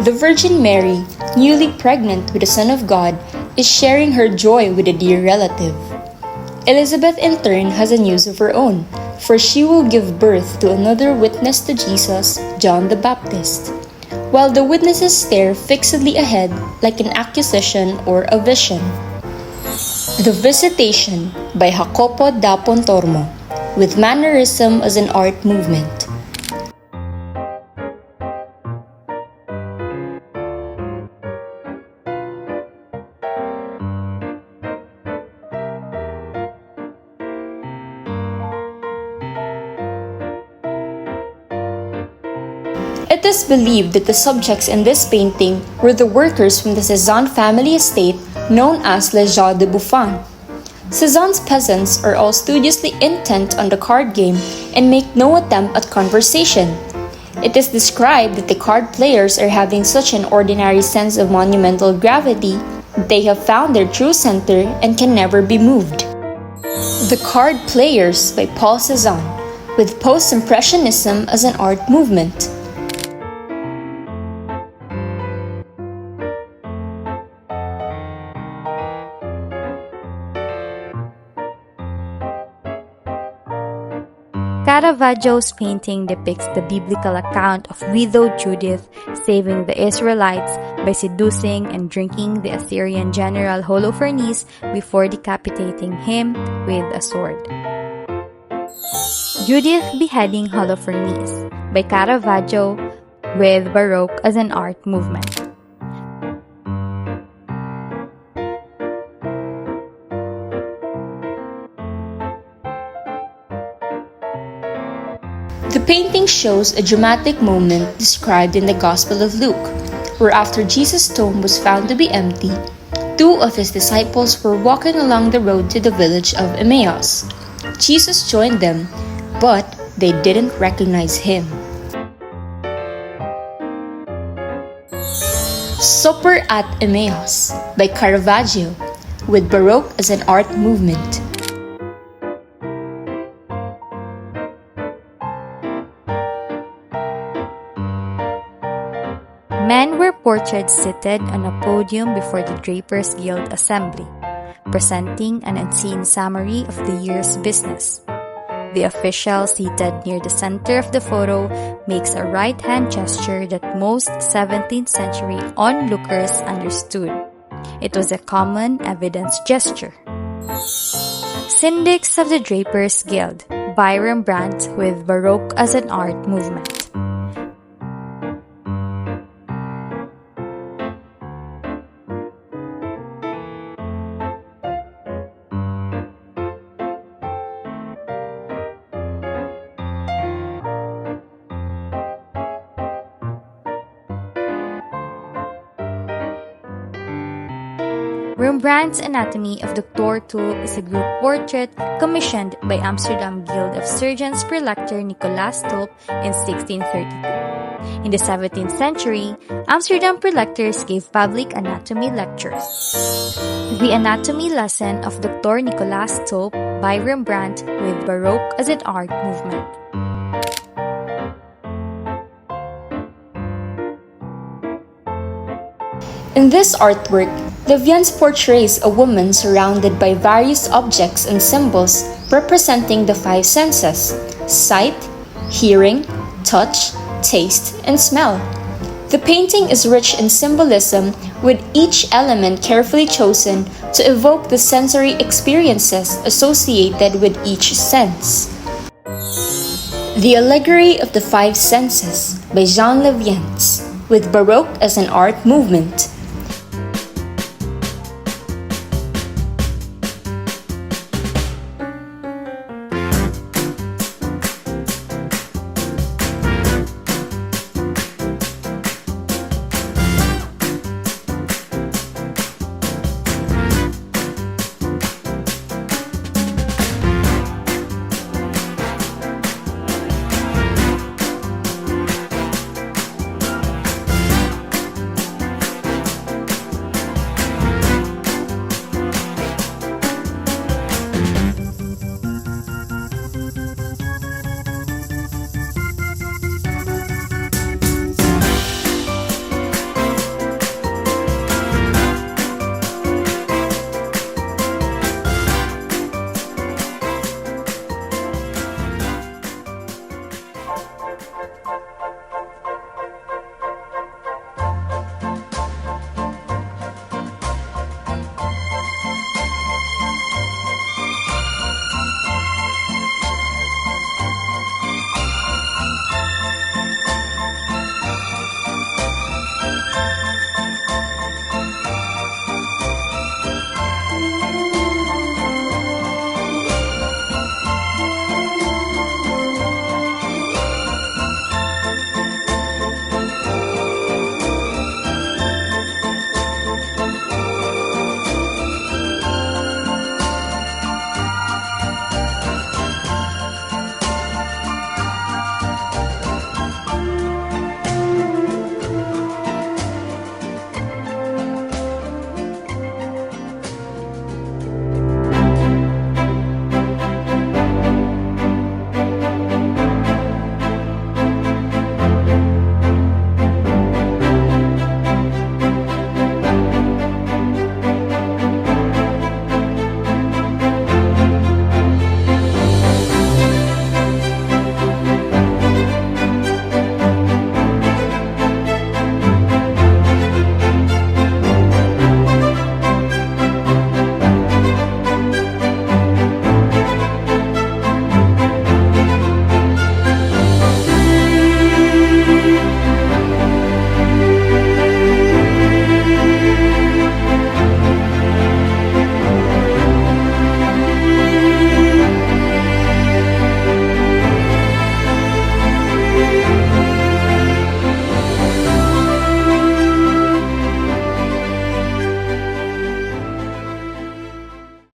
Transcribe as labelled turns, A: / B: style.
A: The Virgin Mary, newly pregnant with the Son of God, is sharing her joy with a dear relative. Elizabeth in turn has a news of her own, for she will give birth to another witness to Jesus, John the Baptist, while the witnesses stare fixedly ahead like an accusation or a vision. The Visitation by Jacopo da Pontormo, with mannerism as an art movement. It is believed that the subjects in this painting were the workers from the Cezanne family estate known as Les Gens de Buffon. Cezanne's peasants are all studiously intent on the card game and make no attempt at conversation. It is described that the card players are having such an ordinary sense of monumental gravity that they have found their true center and can never be moved. The Card Players by Paul Cezanne, with Post-Impressionism as an art movement.
B: Caravaggio's painting depicts the biblical account of widowed Judith saving the Israelites by seducing and drinking the Assyrian general Holofernes before decapitating him with a sword. Judith beheading Holofernes by Caravaggio, with Baroque as an art movement.
A: The painting shows a dramatic moment described in the Gospel of Luke, where after Jesus' tomb was found to be empty, two of his disciples were walking along the road to the village of Emmaus. Jesus joined them, but they didn't recognize him. Supper at Emmaus by Caravaggio, with Baroque as an art movement.
B: Men were portrayed seated on a podium before the Drapers Guild assembly, presenting an unseen summary of the year's business. The official seated near the center of the photo makes a right-hand gesture that most 17th century onlookers understood. It was a common evidence gesture. Syndics of the Drapers Guild by Rembrandt, with Baroque as an art movement. Rembrandt's Anatomy of Dr. Toul is a group portrait commissioned by Amsterdam Guild of Surgeons Prelector Nicolaas Tulp in 1632. In the 17th century, Amsterdam prelectors gave public anatomy lectures. The Anatomy Lesson of Dr. Nicolaas Tulp by Rembrandt, with Baroque as an art movement.
A: In this artwork, Leviens portrays a woman surrounded by various objects and symbols representing the five senses: sight, hearing, touch, taste, and smell. The painting is rich in symbolism, with each element carefully chosen to evoke the sensory experiences associated with each sense. The Allegory of the Five Senses by Jean Leviens, with Baroque as an art movement.